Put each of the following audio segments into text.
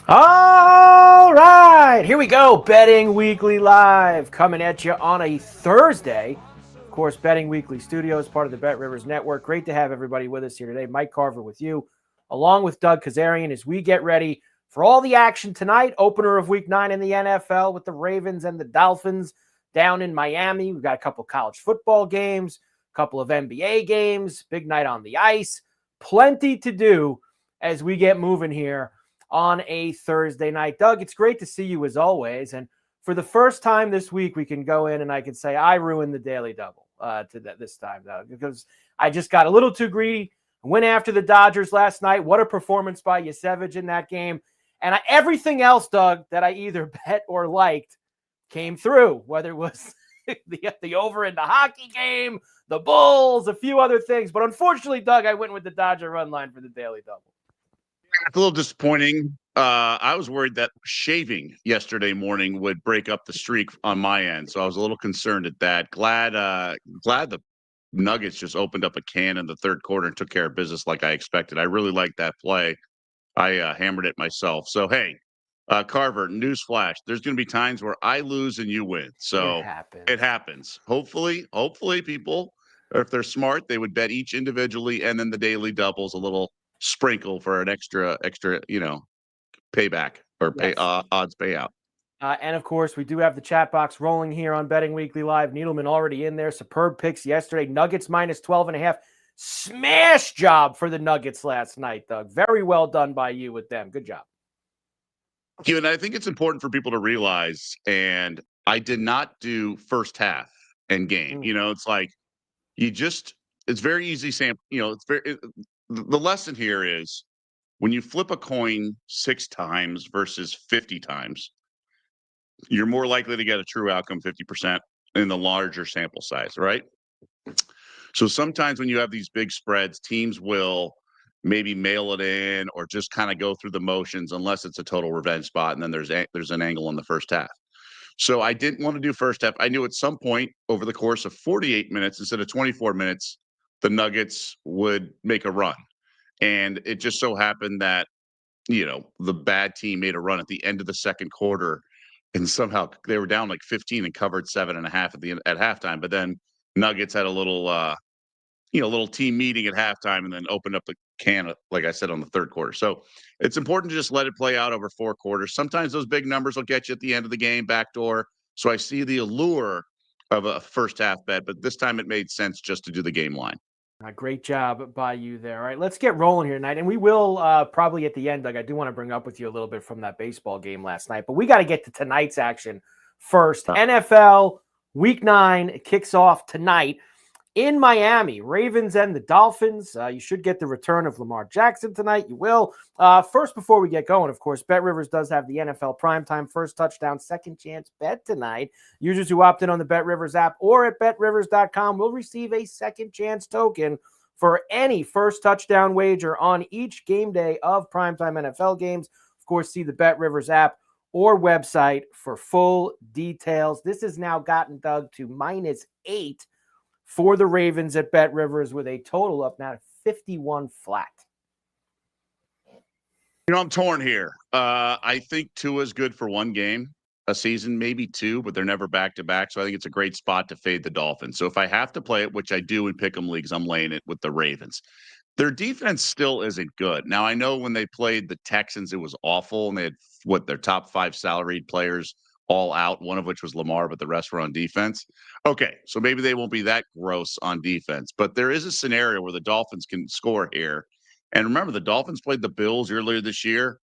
All right, here we go. Betting Weekly Live coming at you on a Thursday. Of course, Betting Weekly Studios, part of the Bet Rivers Network. Great to have everybody with us here today. Mike Carver with you, along with Doug Kezirian, as we get ready for all the action tonight. Opener of Week 9 in the NFL with the Ravens and the Dolphins down in Miami. We've got a couple college football games, a couple of NBA games, big night on the ice. Plenty to do as we get moving here on a Thursday night. Doug, it's great to see you as always. And for the first time this week, we can go in and I can say I ruined the Daily Double this time, Doug, because I just got a little too greedy. Went after the Dodgers last night. What a performance by Yasevich in that game. And everything else, Doug, that I either bet or liked came through, whether it was the over in the hockey game, the Bulls, a few other things. But unfortunately, Doug, I went with the Dodger run line for the Daily Double. It's a little disappointing. I was worried that shaving yesterday morning would break up the streak on my end, so I was a little concerned at that. Glad the Nuggets just opened up a can in the third quarter and took care of business like I expected. I really liked that play. I hammered it myself. So hey, Carver, newsflash: there's going to be times where I lose and you win. So it happens. Hopefully, people, or if they're smart, they would bet each individually, and then the daily doubles a little sprinkle for an extra, payback or odds payout. And of course, we do have the chat box rolling here on Betting Weekly Live. Needleman already in there. Superb picks yesterday. Nuggets minus 12.5. Smash job for the Nuggets last night, Doug. Very well done by you with them. Good job. Thank you. And I think it's important for people to realize, and I did not do first half and game. It's like it's very easy, Sam. The lesson here is when you flip a coin 6 times versus 50 times, you're more likely to get a true outcome 50% in the larger sample size, right? So sometimes when you have these big spreads, teams will maybe mail it in or just kind of go through the motions unless it's a total revenge spot, and then there's an angle in the first half. So I didn't want to do first half. I knew at some point over the course of 48 minutes instead of 24 minutes, the Nuggets would make a run. And it just so happened that, the bad team made a run at the end of the second quarter, and somehow they were down like 15 and covered 7.5 at halftime. But then Nuggets had a little team meeting at halftime and then opened up the can, like I said, on the third quarter. So it's important to just let it play out over 4 quarters. Sometimes those big numbers will get you at the end of the game, backdoor. So I see the allure of a first half bet, but this time it made sense just to do the game line. Great job by you there. All right, let's get rolling here tonight. And we will probably at the end, Doug, I do want to bring up with you a little bit from that baseball game last night. But we got to get to tonight's action first. NFL Week 9 kicks off tonight in Miami. Ravens and the Dolphins. You should get the return of Lamar Jackson tonight. You will. First, before we get going, of course, Bet Rivers does have the NFL primetime first touchdown, second chance bet tonight. Users who opt in on the Bet Rivers app or at betrivers.com will receive a second chance token for any first touchdown wager on each game day of primetime NFL games. Of course, see the Bet Rivers app or website for full details. This has now gotten Doug to -8 for the Ravens at Bet Rivers with a total up now to 51 flat. I'm torn here. I think Tua's good for one game a season, maybe 2, but they're never back-to-back. So I think it's a great spot to fade the Dolphins. So if I have to play it, which I do in pick'em leagues, I'm laying it with the Ravens. Their defense still isn't good. Now, I know when they played the Texans, it was awful, and they had, their top 5 salaried players all out, one of which was Lamar, but the rest were on defense. Okay, so maybe they won't be that gross on defense, but there is a scenario where the Dolphins can score here. And remember, the Dolphins played the Bills earlier this year,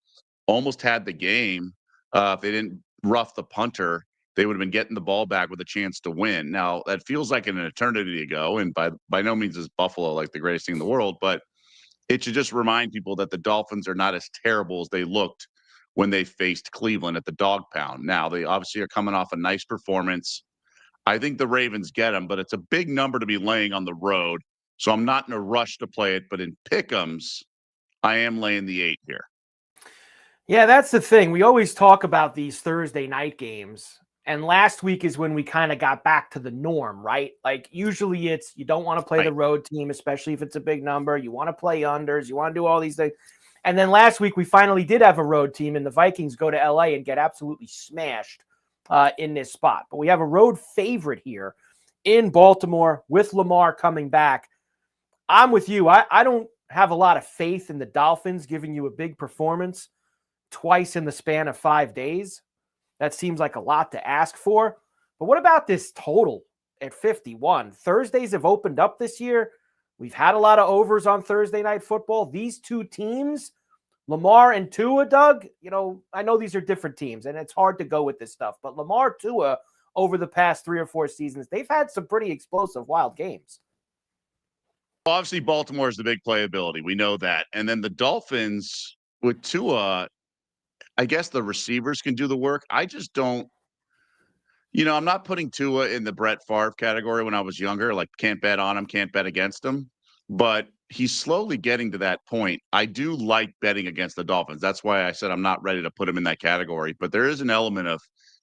almost had the game. If they didn't rough the punter, they would have been getting the ball back with a chance to win. Now, that feels like an eternity ago, and by no means is Buffalo like the greatest thing in the world, but it should just remind people that the Dolphins are not as terrible as they looked when they faced Cleveland at the dog pound. Now, they obviously are coming off a nice performance. I think the Ravens get them, but it's a big number to be laying on the road. So I'm not in a rush to play it, but in pick'ems, I am laying the 8 here. Yeah, that's the thing. We always talk about these Thursday night games And last week is when we kind of got back to the norm, right? Like usually it's you don't want to play the road team, especially if it's a big number. You want to play unders. You want to do all these things. And then last week we finally did have a road team, and the Vikings go to LA and get absolutely smashed in this spot. But we have a road favorite here in Baltimore with Lamar coming back. I'm with you. I don't have a lot of faith in the Dolphins giving you a big performance twice in the span of 5 days. That seems like a lot to ask for. But what about this total at 51? Thursdays have opened up this year. We've had a lot of overs on Thursday Night Football. These two teams, Lamar and Tua, Doug, I know these are different teams, and it's hard to go with this stuff. But Lamar, Tua, over the past 3 or 4 seasons, they've had some pretty explosive, wild games. Obviously, Baltimore is the big playability. We know that. And then the Dolphins with Tua, I guess the receivers can do the work. I just don't, I'm not putting Tua in the Brett Favre category when I was younger, like can't bet on him, can't bet against him. But he's slowly getting to that point. I do like betting against the Dolphins. That's why I said I'm not ready to put him in that category. But there is an element of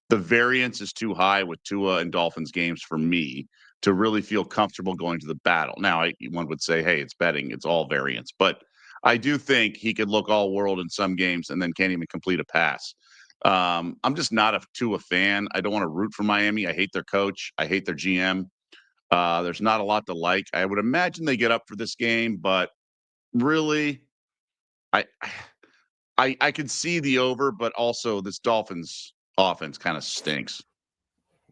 the variance is too high with Tua and Dolphins games for me to really feel comfortable going to the battle. Now, one would say, hey, it's betting. It's all variance. But I do think he could look all world in some games and then can't even complete a pass. I'm just not a Tua fan. I don't want to root for Miami. I hate their coach. I hate their GM. There's not a lot to like. I would imagine they get up for this game, but really, I can see the over, but also this Dolphins offense kind of stinks.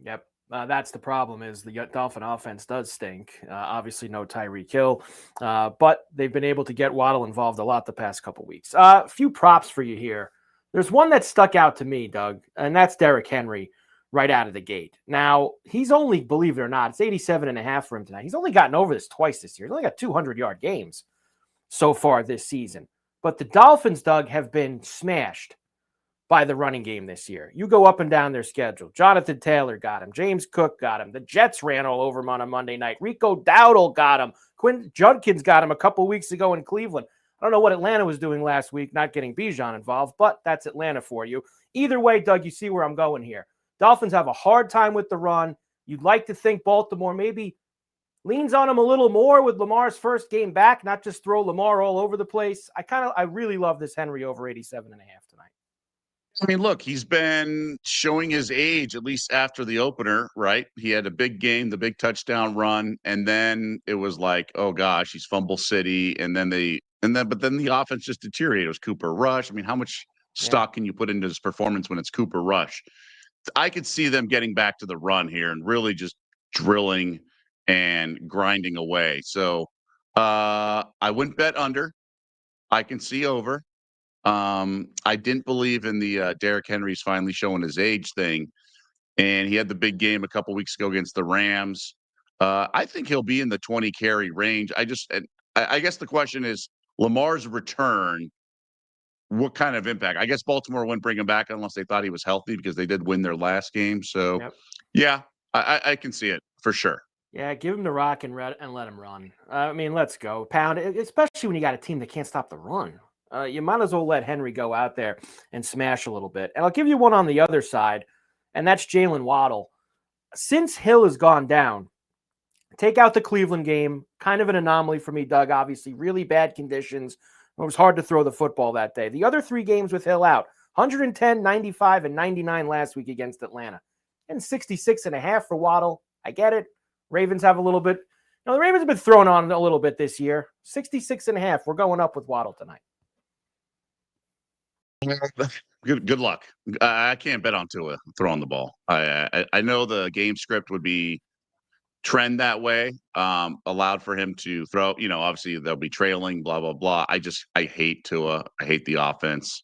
Yep. That's the problem is the Dolphin offense does stink. Obviously no Tyreek Hill, but they've been able to get Waddle involved a lot the past couple weeks. A few props for you here. There's one that stuck out to me, Doug, and that's Derrick Henry right out of the gate. Now, he's only, believe it or not, it's 87.5 for him tonight. He's only gotten over this twice this year. He's only got 200-yard games so far this season. But the Dolphins, Doug, have been smashed by the running game this year. You go up and down their schedule. Jonathan Taylor got him. James Cook got him. The Jets ran all over him on a Monday night. Rico Dowdle got him. Quinn Judkins got him a couple weeks ago in Cleveland. I don't know what Atlanta was doing last week, not getting Bijan involved, but that's Atlanta for you. Either way, Doug, you see where I'm going here. Dolphins have a hard time with the run. You'd like to think Baltimore maybe leans on him a little more with Lamar's first game back, not just throw Lamar all over the place. I really love this Henry over 87.5 tonight. I mean, look, he's been showing his age, at least after the opener, right? He had a big game, the big touchdown run, and then it was like, oh gosh, he's fumble city. But then the offense just deteriorated. It was Cooper Rush. I mean, how much stock can you put into his performance when it's Cooper Rush? I could see them getting back to the run here and really just drilling and grinding away. So I wouldn't bet under. I can see over. I didn't believe in the Derrick Henry's finally showing his age thing, and he had the big game a couple weeks ago against the Rams. I think he'll be in the 20 carry range. I guess the question is Lamar's return. What kind of impact? I guess Baltimore wouldn't bring him back unless they thought he was healthy because they did win their last game. So, yeah, I can see it for sure. Yeah, give him the rock and let him run. I mean, let's go. Pound it, especially when you got a team that can't stop the run. You might as well let Henry go out there and smash a little bit. And I'll give you one on the other side, and that's Jalen Waddle. Since Hill has gone down, take out the Cleveland game, kind of an anomaly for me, Doug, obviously. Really bad conditions. It was hard to throw the football that day. The other 3 games with Hill out, 110, 95, and 99 last week against Atlanta. And 66.5 for Waddle. I get it. Ravens have a little bit. The Ravens have been thrown on a little bit this year. 66.5. We're going up with Waddle tonight. Good luck. I can't bet on Tua throwing the ball. I know the game script would be trend that way, allowed for him to throw. Obviously they'll be trailing, blah blah blah. I hate Tua. I hate the offense.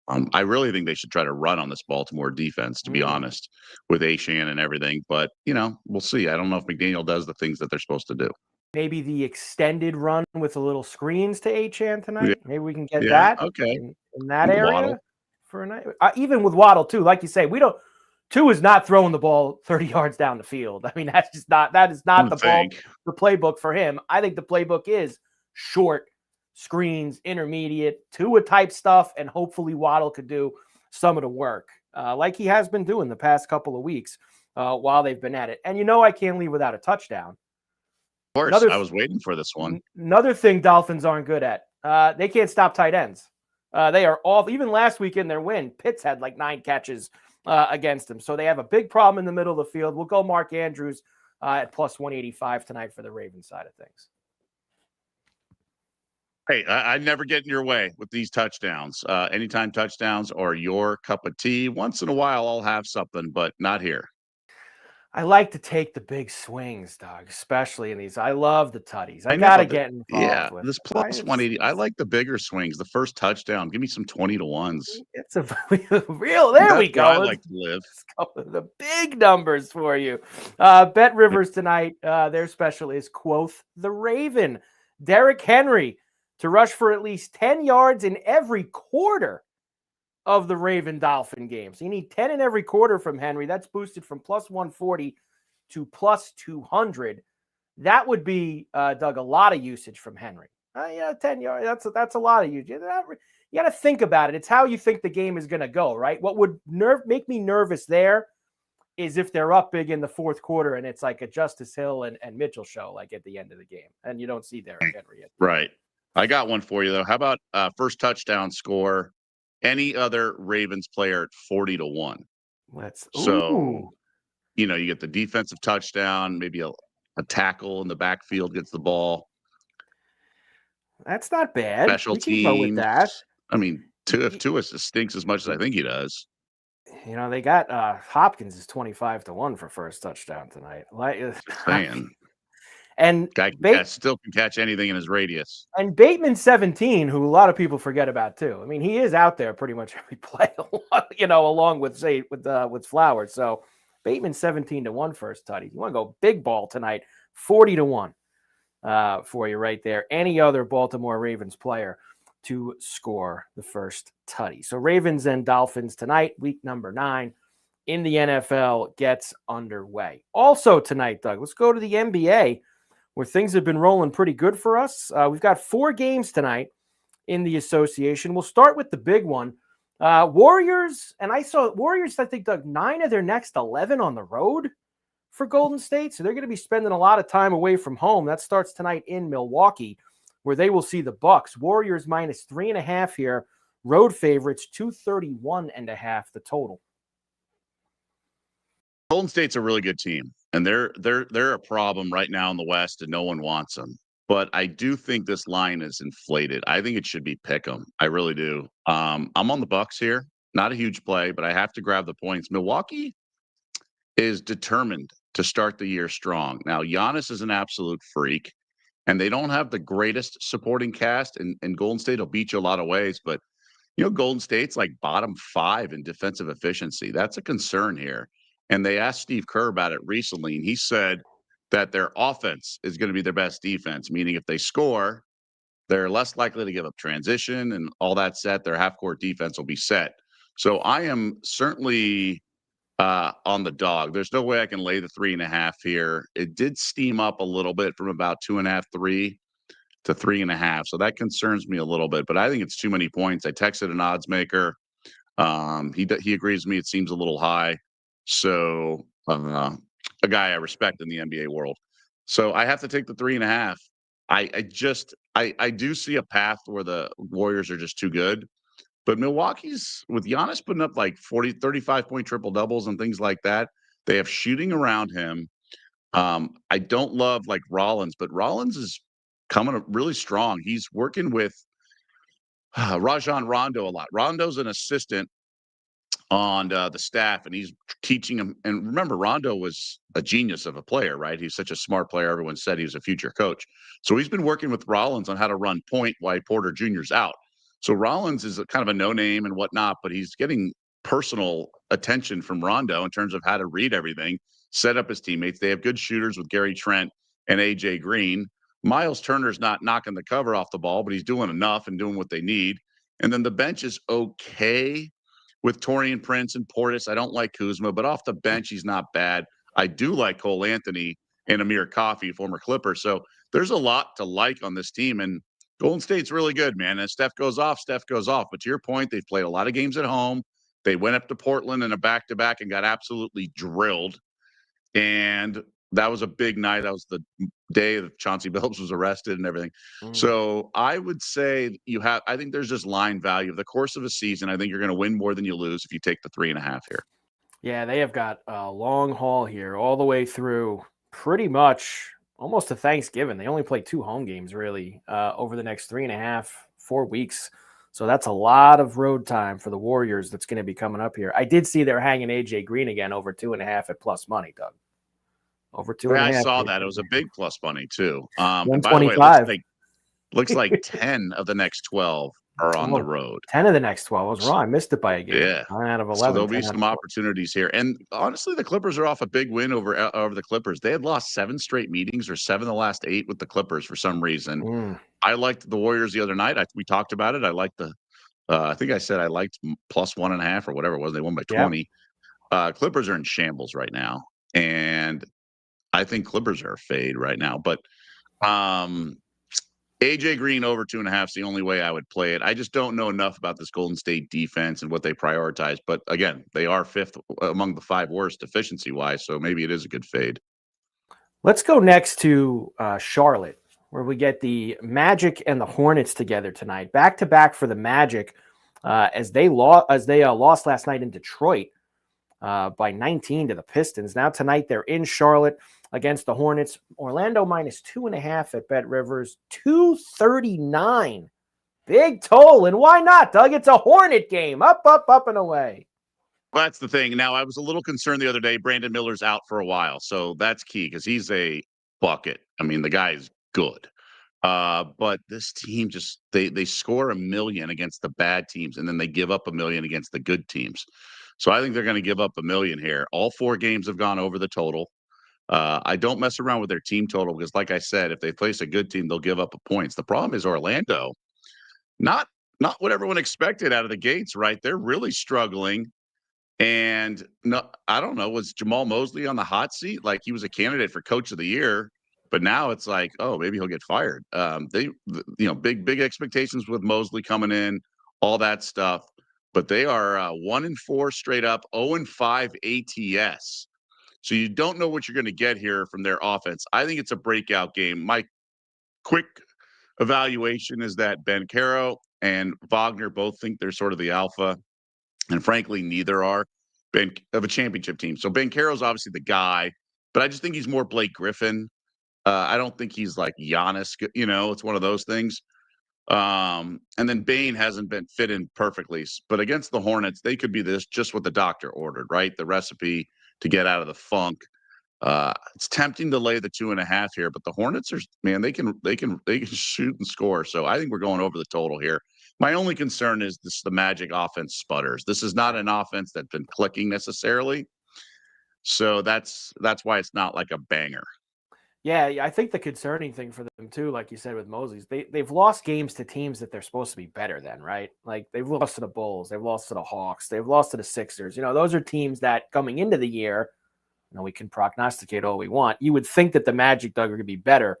I really think they should try to run on this Baltimore defense, to be honest, with Achane and everything. But we'll see. I don't know if McDaniel does the things that they're supposed to do. Maybe the extended run with a little screens to Achane tonight. Yeah. Maybe we can get that in that area Waddle. For a night. Even with Waddle too, like you say, Tua is not throwing the ball 30 yards down the field. I mean, that is not the playbook for him. I think the playbook is short screens, intermediate, Tua type stuff, and hopefully Waddle could do some of the work. like he has been doing the past couple of weeks while they've been at it. And I can't leave without a touchdown. Of course, I was waiting for this one. Another thing Dolphins aren't good at, they can't stop tight ends. They are off. Even last week in their win, Pitts had like 9 catches against them. So they have a big problem in the middle of the field. We'll go Mark Andrews at plus 185 tonight for the Ravens side of things. Hey, I never get in your way with these touchdowns. Anytime touchdowns are your cup of tea. Once in a while, I'll have something, but not here. I like to take the big swings, Doug, especially in these. I love the tutties. I got to get involved with this plus 180. I like the bigger swings. The first touchdown. Give me some 20-to-1s. It's a real. There we go. I like to live. Let's go with the big numbers for you. Bet Rivers tonight. Their special is Quoth the Raven. Derrick Henry to rush for at least 10 yards in every quarter of the Raven Dolphin games. You need 10 in every quarter from Henry. That's boosted from plus 140 to plus 200. That would be, Doug, a lot of usage from Henry. 10 yards, that's a lot of usage. You got to think about it. It's how you think the game is going to go, right? What would make me nervous there is if they're up big in the fourth quarter and it's like a Justice Hill and Mitchell show, like at the end of the game, and you don't see Derrick Henry yet. Right. I got one for you, though. How about first touchdown score? Any other Ravens player at 40-to-1. So, you get the defensive touchdown, maybe a tackle in the backfield gets the ball. That's not bad. Special teams. Go with that. I mean, if Tua stinks as much as I think he does. They got Hopkins is 25-to-1 for first touchdown tonight. Man. And guy still can catch anything in his radius. And Bateman 17, who a lot of people forget about too. I mean, he is out there pretty much every play, along with with Flowers. So Bateman 17-to-1 first tutty. You want to go big ball tonight, 40-to-1 for you right there. Any other Baltimore Ravens player to score the first tutty. So Ravens and Dolphins tonight, week number 9 in the NFL gets underway. Also tonight, Doug, let's go to the NBA, where things have been rolling pretty good for us. We've got 4 games tonight in the association. We'll start with the big one. Warriors, and I saw Warriors, I think, Doug, 9 of their next 11 on the road for Golden State. So they're going to be spending a lot of time away from home. That starts tonight in Milwaukee, where they will see the Bucks. Warriors minus 3.5 here. Road favorites, 231.5 the total. Golden State's a really good team, and they're a problem right now in the West, and no one wants them. But I do think this line is inflated. I think it should be pick 'em. I really do. I'm on the Bucks here. Not a huge play, but I have to grab the points. Milwaukee is determined to start the year strong. Now, Giannis is an absolute freak, and they don't have the greatest supporting cast, and Golden State will beat you a lot of ways. But, Golden State's like bottom 5 in defensive efficiency. That's a concern here. And they asked Steve Kerr about it recently, and he said that their offense is going to be their best defense, meaning if they score, they're less likely to give up transition and all that set. Their half-court defense will be set. So I am certainly on the dog. There's no way I can lay the 3.5 here. It did steam up a little bit from about 2.5, 3 to 3.5. So that concerns me a little bit, but I think it's too many points. I texted an odds maker. He agrees with me. It seems a little high. So a guy I respect in the NBA world. So I have to take the 3.5. I do see a path where the Warriors are just too good. But Milwaukee's, with Giannis putting up like 35-point triple doubles and things like that, they have shooting around him. I don't love like Rollins, but Rollins is coming up really strong. He's working with Rajon Rondo a lot. Rondo's an assistant on the staff, and he's teaching him. And remember, Rondo was a genius of a player, right? He's such a smart player. Everyone said he was a future coach. So he's been working with Rollins on how to run point while Porter Jr.'s out. So Rollins is kind of a no-name and whatnot, but he's getting personal attention from Rondo in terms of how to read everything, set up his teammates. They have good shooters with Gary Trent and A.J. Green. Miles Turner's not knocking the cover off the ball, but he's doing enough and doing what they need. And then the bench is okay with Taurean Prince and Portis. I don't like Kuzma, but off the bench, he's not bad. I do like Cole Anthony and Amir Coffey, former Clipper. So there's a lot to like on this team. And Golden State's really good, man. As Steph goes off, Steph goes off. But to your point, they've played a lot of games at home. They went up to Portland in a back-to-back and got absolutely drilled. And that was a big night. That was the day that Chauncey Billups was arrested and everything. So I would say I think there's just line value. Of the course of a season, I think you're going to win more than you lose if you take the 3.5 here. Yeah, they have got a long haul here all the way through pretty much almost to Thanksgiving. They only play 2 home games really over the next 3.5, 4 weeks. So that's a lot of road time for the Warriors that's going to be coming up here. I did see they're hanging AJ Green again over 2.5 at plus money, Doug. Over 2.5. Yeah, I saw that. It was a big plus money too. And by the way, 125. looks like 10 of the next 12 are on the road. 10 of the next 12. I was wrong. I missed it by a game. Yeah. 9 out of 11. So there'll be some opportunities here. And honestly, the Clippers are off a big win over the Clippers. They had lost 7 straight meetings or 7 of the last 8 with the Clippers for some reason. I liked the Warriors the other night. We talked about it. I liked I think I said I liked plus 1.5 or whatever it was. They won by 20. Clippers are in shambles right now. And I think Clippers are a fade right now. But AJ Green over 2.5 is the only way I would play it. I just don't know enough about this Golden State defense and what they prioritize. But again, they are 5th among the 5 worst efficiency-wise, so maybe it is a good fade. Let's go next to Charlotte, where we get the Magic and the Hornets together tonight. Back-to-back for the Magic as they lost last night in Detroit by 19 to the Pistons. Now tonight they're in Charlotte against the Hornets. Orlando minus 2.5 at Bet Rivers. 239. Big toll. And why not, Doug? It's a Hornet game. Up, and away. Well, that's the thing. Now, I was a little concerned the other day. Brandon Miller's out for a while. So that's key because he's a bucket. I mean, the guy is good. But this team just they score 1 million against the bad teams, and then they give up 1 million against the good teams. So I think they're going to give up 1 million here. All 4 games have gone over the total. I don't mess around with their team total because, like I said, if they face a good team, they'll give up points. The problem is Orlando, not what everyone expected out of the gates, right? They're really struggling. And no, I don't know, was Jamal Mosley on the hot seat? Like he was a candidate for Coach of the Year, but now it's like, oh, maybe he'll get fired. Big expectations with Mosley coming in, all that stuff. But they are 1-4 straight up, 0-5 ATS. So you don't know what you're going to get here from their offense. I think it's a breakout game. My quick evaluation is that Banchero and Wagner both think they're sort of the alpha, and frankly, neither are of a championship team. So Banchero's obviously the guy, but I just think he's more Blake Griffin. I don't think he's like Giannis. It's one of those things. And then Bane hasn't been fit in perfectly. But against the Hornets, they could be just what the doctor ordered, right? The recipe to get out of the funk. It's tempting to lay the 2.5 here, but the Hornets are, man, they can shoot and score. So I think we're going over the total here. My only concern is the Magic offense sputters. This is not an offense that's been clicking necessarily. So that's why it's not like a banger. Yeah, I think the concerning thing for them too, like you said with Moses, they've lost games to teams that they're supposed to be better than, right? Like they've lost to the Bulls, they've lost to the Hawks, they've lost to the Sixers. Those are teams that coming into the year, we can prognosticate all we want. You would think that the Magic, Doug, are going to be better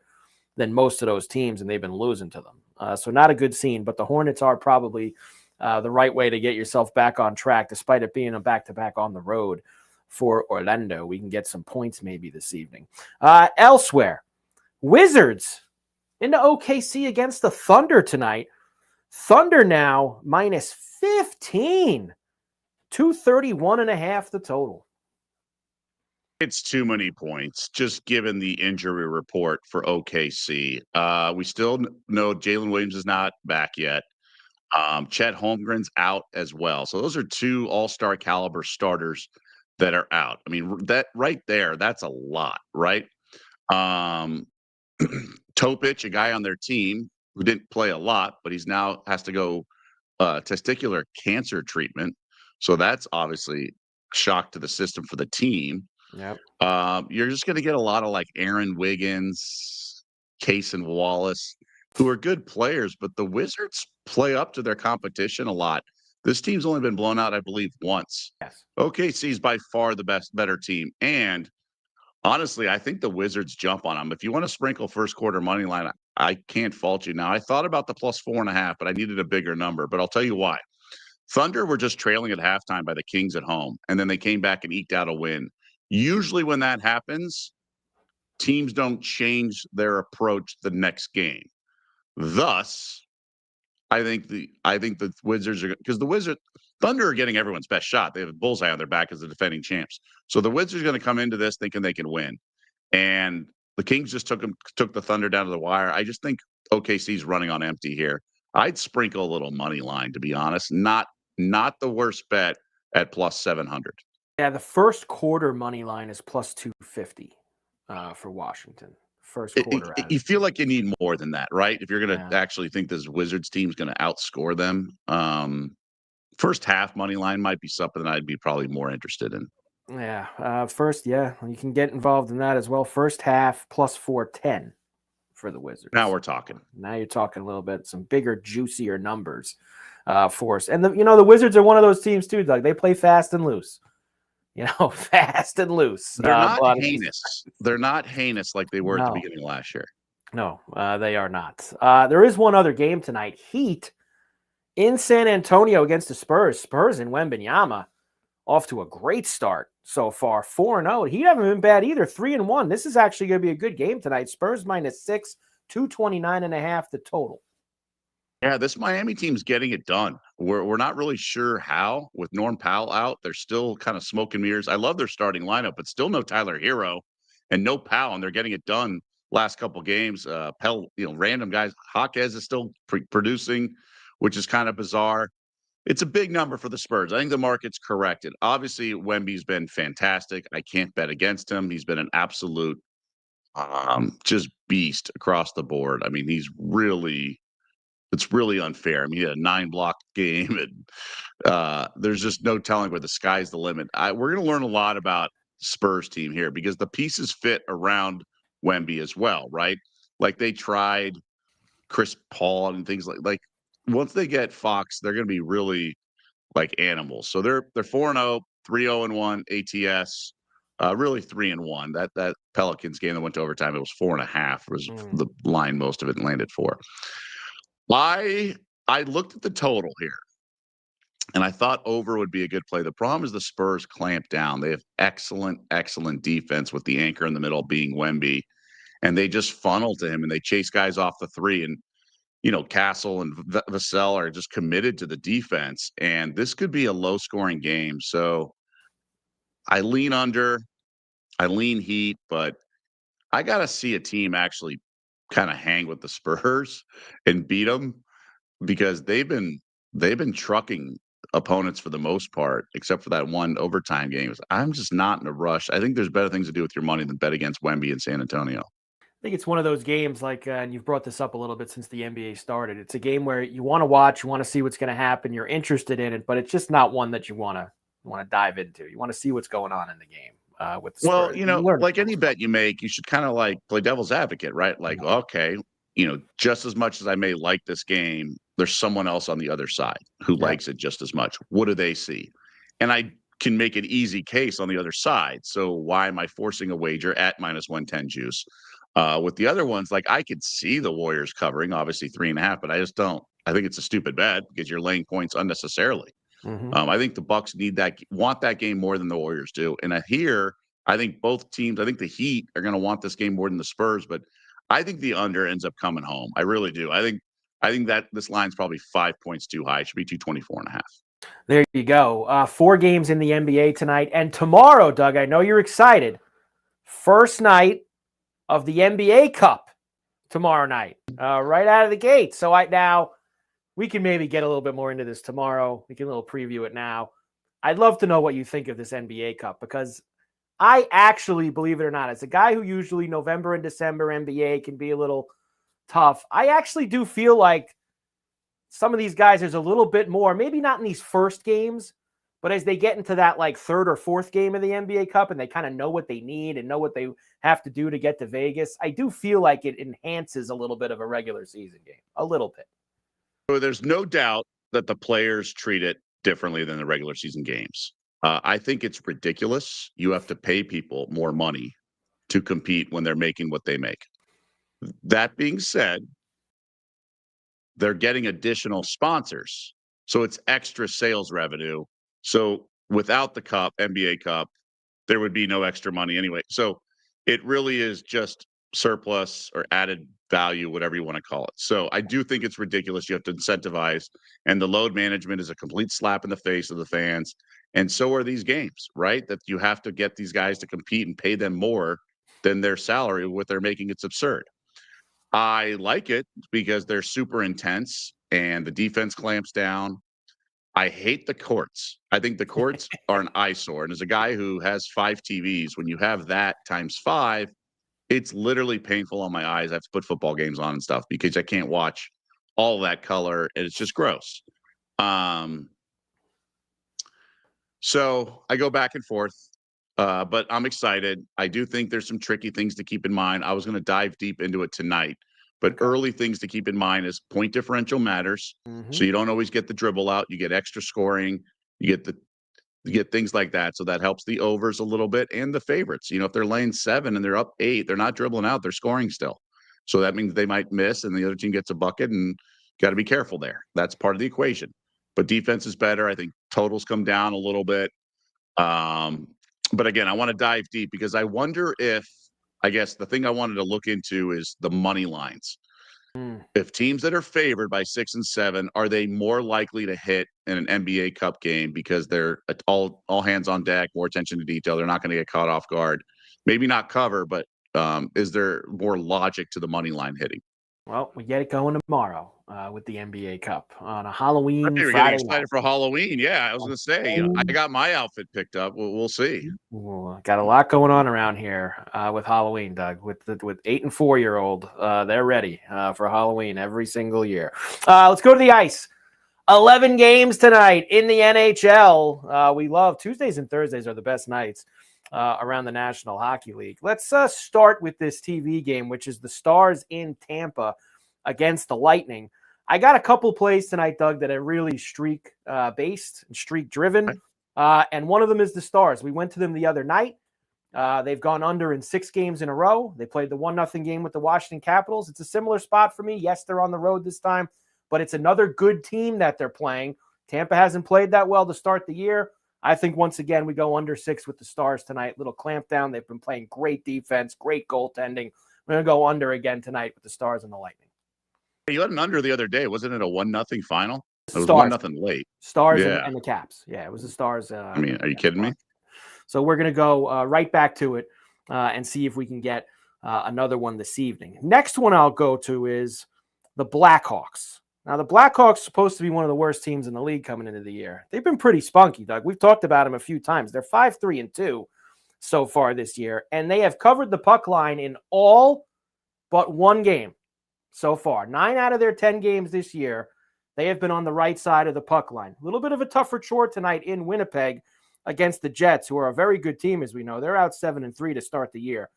than most of those teams, and they've been losing to them. So not a good scene, but the Hornets are probably the right way to get yourself back on track, despite it being a back-to-back on the road for Orlando. We can get some points maybe this evening. Elsewhere, Wizards into OKC against the Thunder tonight. Thunder now minus 15. 231.5 the total. It's too many points, just given the injury report for OKC. We still know Jalen Williams is not back yet. Chet Holmgren's out as well. So those are 2 all-star caliber starters that are out. I mean, that right there, that's a lot, right? Topic, a guy on their team who didn't play a lot, but he's now has to go testicular cancer treatment. So that's obviously a shock to the system for the team. Yep. You're just going to get a lot of like Aaron Wiggins, Case and Wallace, who are good players, but the Wizards play up to their competition a lot. This team's only been blown out, I believe, once. Yes. OKC is by far the better team. And honestly, I think the Wizards jump on them. If you want to sprinkle first quarter money line, I can't fault you. Now, I thought about the plus 4.5, but I needed a bigger number. But I'll tell you why. Thunder were just trailing at halftime by the Kings at home, and then they came back and eked out a win. Usually when that happens, teams don't change their approach the next game. Thus, I think the Wizards are, because the Thunder are getting everyone's best shot. They have a bullseye on their back as the defending champs. So the Wizards are going to come into this thinking they can win. And the Kings just took the Thunder down to the wire. I just think OKC's running on empty here. I'd sprinkle a little money line, to be honest. Not the worst bet at plus 700. Yeah, the first quarter money line is plus 250 for Washington. First quarter. You feel like you need more than that, right? If you're going to actually think this Wizards team is going to outscore them. First half money line might be something that I'd be probably more interested in. Yeah. First, you can get involved in that as well. First half plus 410 for the Wizards. Now we're talking. Now you're talking a little bit, some bigger, juicier numbers for us. And the Wizards are one of those teams too, Doug. They play fast and loose. Fast and loose. They're not heinous. They're not heinous like they were at the beginning of last year. No, they are not. There is one other game tonight. Heat in San Antonio against the Spurs. Spurs in Wembanyama off to a great start so far. 4-0. Heat haven't been bad either. 3-1. This is actually going to be a good game tonight. Spurs -6, 229.5 the total. Yeah, this Miami team's getting it done. We're not really sure how. With Norm Powell out, they're still kind of smoke and mirrors. I love their starting lineup, but still no Tyler Hero and no Powell, and they're getting it done last couple games. Pell, random guys. Hawkes is still producing, which is kind of bizarre. It's a big number for the Spurs. I think the market's corrected. Obviously, Wemby's been fantastic. I can't bet against him. He's been an absolute just beast across the board. I mean, it's really unfair. I mean, he had a 9-block game, and there's just no telling where the sky's the limit. We're going to learn a lot about Spurs team here because the pieces fit around Wemby as well, right? Like they tried Chris Paul and things like once they get Fox, they're going to be really like animals. So they're 4-0, 3-0-1 ATS. Really 3-1. That Pelicans game that went to overtime, it was 4.5 was the line. Most of it landed 4. I looked at the total here, and I thought over would be a good play. The problem is the Spurs clamp down. They have excellent defense with the anchor in the middle being Wemby, and they just funnel to him, and they chase guys off the three. And, Castle and Vassell are just committed to the defense, and this could be a low-scoring game. So I lean under, I lean Heat, but I got to see a team actually kind of hang with the Spurs and beat them because they've been trucking opponents for the most part, except for that one overtime game. I'm just not in a rush. I think there's better things to do with your money than bet against Wemby in San Antonio. I think it's one of those games and you've brought this up a little bit since the NBA started. It's a game where you want to watch, you want to see what's going to happen, you're interested in it, but it's just not one that you want to dive into. You want to see what's going on in the game. With the Spurs. Well, like any bet you make, you should kind of like play devil's advocate, right? Like, okay, just as much as I may like this game, there's someone else on the other side who likes it just as much. What do they see? And I can make an easy case on the other side. So why am I forcing a wager at -110 juice? With the other ones, like I could see the Warriors covering, obviously 3.5, but I just don't. I think it's a stupid bet because you're laying points unnecessarily. I think the Bucks want that game more than the Warriors do. And I think both teams, I think the Heat are going to want this game more than the Spurs, but I think the under ends up coming home. I really do. I think that this line's probably 5 points too high. It should be 224.5. There you go. 4 games in the NBA tonight and tomorrow, Doug. I know you're excited. First night of the NBA Cup tomorrow night, right out of the gate. So now we can maybe get a little bit more into this tomorrow. We can a little preview it now. I'd love to know what you think of this NBA Cup because I actually, believe it or not, as a guy who usually November and December NBA can be a little tough, I actually do feel like some of these guys, there's a little bit more, maybe not in these first games, but as they get into that like third or fourth game of the NBA Cup and they kind of know what they need and know what they have to do to get to Vegas, I do feel like it enhances a little bit of a regular season game, a little bit. So there's no doubt that the players treat it differently than the regular season games. I think it's ridiculous. You have to pay people more money to compete when they're making what they make. That being said, they're getting additional sponsors So it's extra sales revenue. So without the cup, NBA Cup, there would be no extra money anyway. So it really is just surplus or added value, whatever you want to call it. So I do think it's ridiculous. You have to incentivize, and the load management is a complete slap in the face of the fans. And so are these games, right? That you have to get these guys to compete and pay them more than their salary. What they're making, it's absurd. I like it because they're super intense and the defense clamps down. I hate the courts. I think the courts are an eyesore. And as a guy who has 5 TVs, when you have that times 5, it's literally painful on my eyes. I have to put football games on and stuff because I can't watch all that color, and it's just gross. Um, so I go back and forth, but I'm excited. I do think there's some tricky things to keep in mind. I was going to dive deep into it tonight, but early things to keep in mind is point differential matters. So you don't always get the dribble out. You get extra scoring. You get things like that. So that helps the overs a little bit and the favorites. If they're laying 7 and they're up 8, they're not dribbling out. They're scoring still. So that means they might miss and the other team gets a bucket, and got to be careful there. That's part of the equation. But defense is better. I think totals come down a little bit. But again, I want to dive deep because I wonder if, I guess the thing I wanted to look into is the money lines. If teams that are favored by 6 and 7, are they more likely to hit in an NBA Cup game because they're all hands on deck, more attention to detail? They're not going to get caught off guard. Maybe not cover, but is there more logic to the money line hitting? Well, we get it going tomorrow with the NBA Cup on a Halloween You're Friday getting excited night. for Halloween. Yeah, I was going to say, I got my outfit picked up. We'll see. Ooh, got a lot going on around here with Halloween, Doug. With 8 and 4-year-old, they're ready for Halloween every single year. Let's go to the ice. 11 games tonight in the NHL. We love Tuesdays and Thursdays are the best nights around the National Hockey League. Let's start with this TV game, which is the Stars in Tampa against the Lightning. I got a couple plays tonight, Doug, that are really streak-based and streak-driven, and one of them is the Stars. We went to them the other night. They've gone under in 6 games in a row. They played the 1-0 game with the Washington Capitals. It's a similar spot for me. Yes, they're on the road this time, but it's another good team that they're playing. Tampa hasn't played that well to start the year. I think once again we go under 6 with the Stars tonight. Little clamp down. They've been playing great defense, great goaltending. We're going to go under again tonight with the Stars and the Lightning. You had an under the other day. Wasn't it a 1-0 final? It was Stars. 1-0 late. Stars and the Caps. Yeah, it was the Stars. I mean, are you kidding me? So we're going to go right back to it and see if we can get another one this evening. Next one I'll go to is the Blackhawks. Now, the Blackhawks are supposed to be one of the worst teams in the league coming into the year. They've been pretty spunky, Doug. We've talked about them a few times. They're 5-3-2 so far this year, and they have covered the puck line in all but one game so far. 9 out of their 10 games this year, they have been on the right side of the puck line. A little bit of a tougher chore tonight in Winnipeg against the Jets, who are a very good team, as we know. They're out 7-3 to start the year.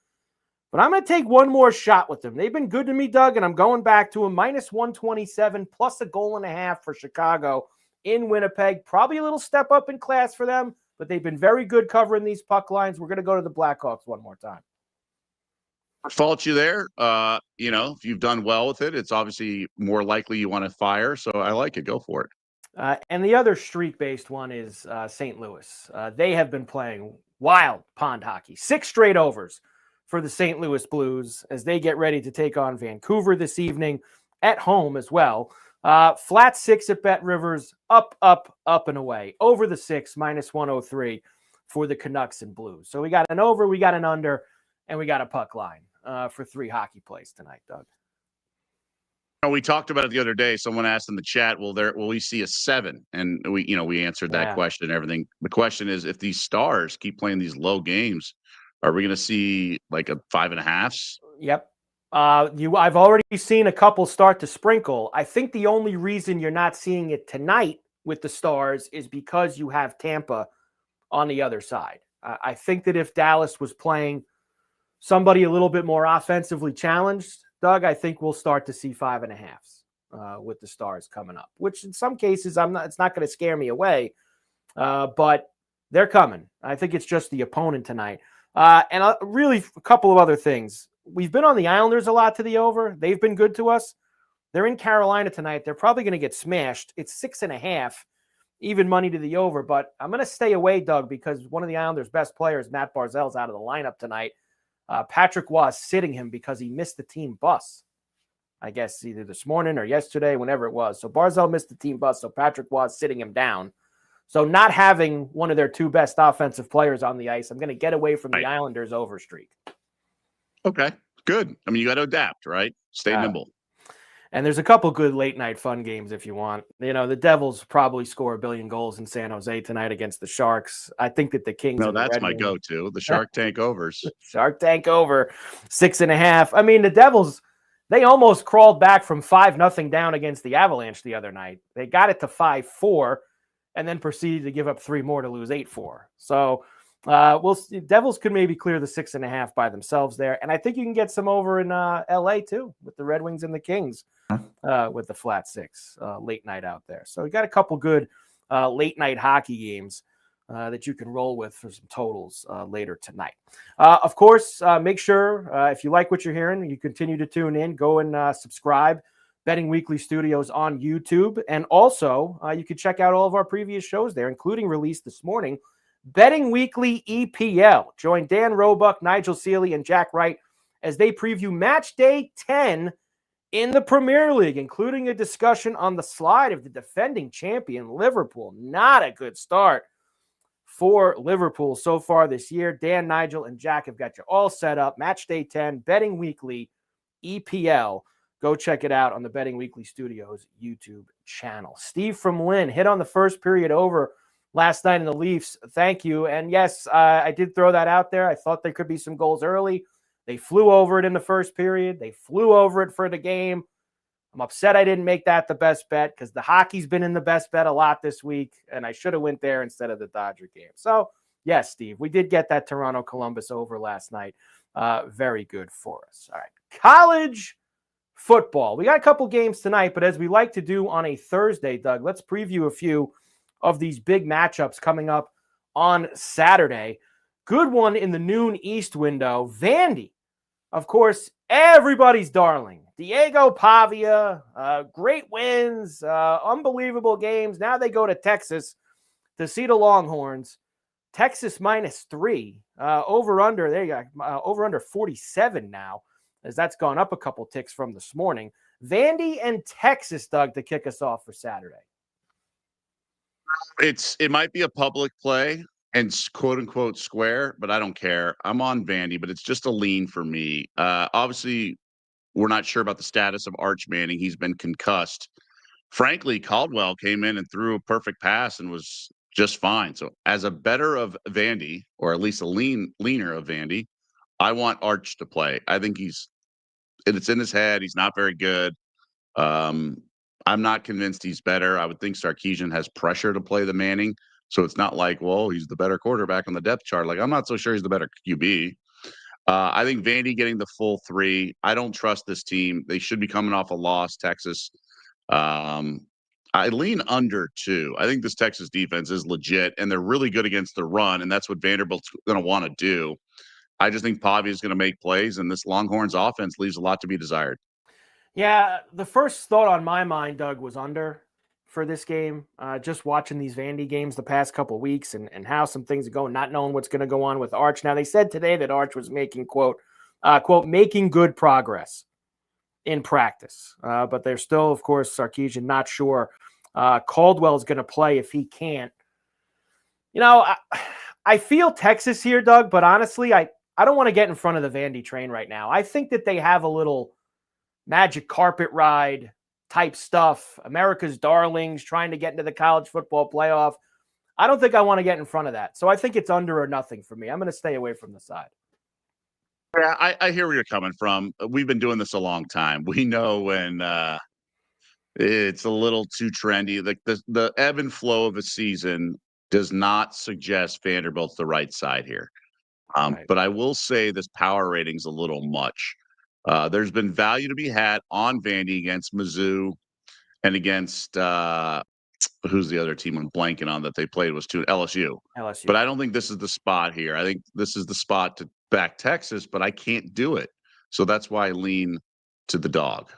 But I'm going to take one more shot with them. They've been good to me, Doug, and I'm going back to a -127 plus a goal and a half for Chicago in Winnipeg. Probably a little step up in class for them, but they've been very good covering these puck lines. We're going to go to the Blackhawks one more time. I fault you there. If you've done well with it, it's obviously more likely you want to fire. So I like it. Go for it. And the other streak-based one is St. Louis. They have been playing wild pond hockey. 6 straight overs for the St. Louis Blues as they get ready to take on Vancouver this evening at home as well. Flat 6 at Bet Rivers, up, and away. Over the 6, -103 for the Canucks and Blues. So we got an over, we got an under, and we got a puck line for 3 hockey plays tonight, Doug. We talked about it the other day. Someone asked in the chat, will we see a 7? And we answered that question and everything. The question is, if these Stars keep playing these low games, are we going to see like a 5.5s? Yep. I've already seen a couple start to sprinkle. I think the only reason you're not seeing it tonight with the Stars is because you have Tampa on the other side. I think that if Dallas was playing somebody a little bit more offensively challenged, Doug, I think we'll start to see 5.5s with the Stars coming up, which in some cases it's not going to scare me away, but they're coming. I think it's just the opponent tonight. And really a couple of other things. We've been on the Islanders a lot to the over. They've been good to us. They're in Carolina tonight. They're probably going to get smashed. It's 6.5, even money to the over. But I'm going to stay away, Doug, because one of the Islanders' best players, Matt Barzell's out of the lineup tonight. Patrick Waugh sitting him because he missed the team bus. I guess either this morning or yesterday, whenever it was. So Barzell missed the team bus, so Patrick was sitting him down. So not having one of their two best offensive players on the ice, I'm going to get away from the Islanders' overstreak. Okay, good. I mean, you got to adapt, right? Stay nimble. And there's a couple good late-night fun games if you want. You know, the Devils probably score 1 billion goals in San Jose tonight against the Sharks. I think that the Kings No, and the that's Red my Wings, go-to, the Shark Tank overs. Shark Tank over 6.5. I mean, the Devils, they almost crawled back from 5-0 down against the Avalanche the other night. They got it to 5-4 and then proceeded to give up 3 more to lose 8-4. So we'll see. Devils could maybe clear the 6.5 by themselves there. And I think you can get some over in LA too with the Red Wings and the Kings with the flat 6 late night out there. So we got a couple good late night hockey games that you can roll with for some totals later tonight. Of course, make sure if you like what you're hearing, you continue to tune in. Go and subscribe. Betting Weekly Studios on YouTube. And also, you can check out all of our previous shows there, including released this morning, Betting Weekly EPL. Join Dan Roebuck, Nigel Seeley, and Jack Wright as they preview match day 10 in the Premier League, including a discussion on the slide of the defending champion, Liverpool. Not a good start for Liverpool so far this year. Dan, Nigel, and Jack have got you all set up. Match day 10, Betting Weekly EPL. Go check it out on the Betting Weekly Studios YouTube channel. Steve from Lynn hit on the first period over last night in the Leafs. Thank you. And yes, I did throw that out there. I thought there could be some goals early. They flew over it in the first period. They flew over it for the game. I'm upset I didn't make that the best bet because the hockey's been in the best bet a lot this week, and I should have went there instead of the Dodger game. So, yes, Steve, we did get that Toronto-Columbus over last night. Very good for us. All right, college football. We got a couple games tonight, but as we like to do on a Thursday, Doug, let's preview a few of these big matchups coming up on Saturday. Good one in the noon East window. Vandy, of course, everybody's darling. Diego Pavia, great wins, unbelievable games. Now they go to Texas to see the Longhorns. Texas -3. Over-under, there you go, over-under 47 now, as that's gone up a couple ticks from this morning. Vandy and Texas, Doug, to kick us off for Saturday. It might be a public play and quote unquote square, but I don't care. I'm on Vandy, but it's just a lean for me. Obviously, we're not sure about the status of Arch Manning. He's been concussed. Frankly, Caldwell came in and threw a perfect pass and was just fine. So as a better of Vandy, or at least a leaner of Vandy, I want Arch to play. I think it's in his head. He's not very good. I'm not convinced he's better. I would think Sarkisian has pressure to play the Manning. So it's not like, well, he's the better quarterback on the depth chart. Like, I'm not so sure he's the better QB. I think Vandy getting the full 3. I don't trust this team. They should be coming off a loss, Texas. I lean under 2. I think this Texas defense is legit, and they're really good against the run, and that's what Vanderbilt's going to want to do. I just think Pavia is going to make plays, and this Longhorns offense leaves a lot to be desired. Yeah, the first thought on my mind, Doug, was under for this game. Just watching these Vandy games the past couple of weeks and how some things are going, not knowing what's going to go on with Arch. Now, they said today that Arch was making, quote, making good progress in practice. But they're still, of course, Sarkisian, not sure. Caldwell is going to play if he can't. You know, I feel Texas here, Doug, but honestly, I don't want to get in front of the Vandy train right now. I think that they have a little magic carpet ride type stuff, America's darlings, trying to get into the college football playoff. I don't think I want to get in front of that. So I think it's under or nothing for me. I'm going to stay away from the side. Yeah, I hear where you're coming from. We've been doing this a long time. We know when it's a little too trendy. Like the ebb and flow of a season does not suggest Vanderbilt's the right side here. Right. But I will say this power rating's a little much. There's been value to be had on Vandy against Mizzou and against who's the other team I'm blanking on that they played was to LSU. But I don't think this is the spot here. I think this is the spot to back Texas, but I can't do it. So that's why I lean to the dog.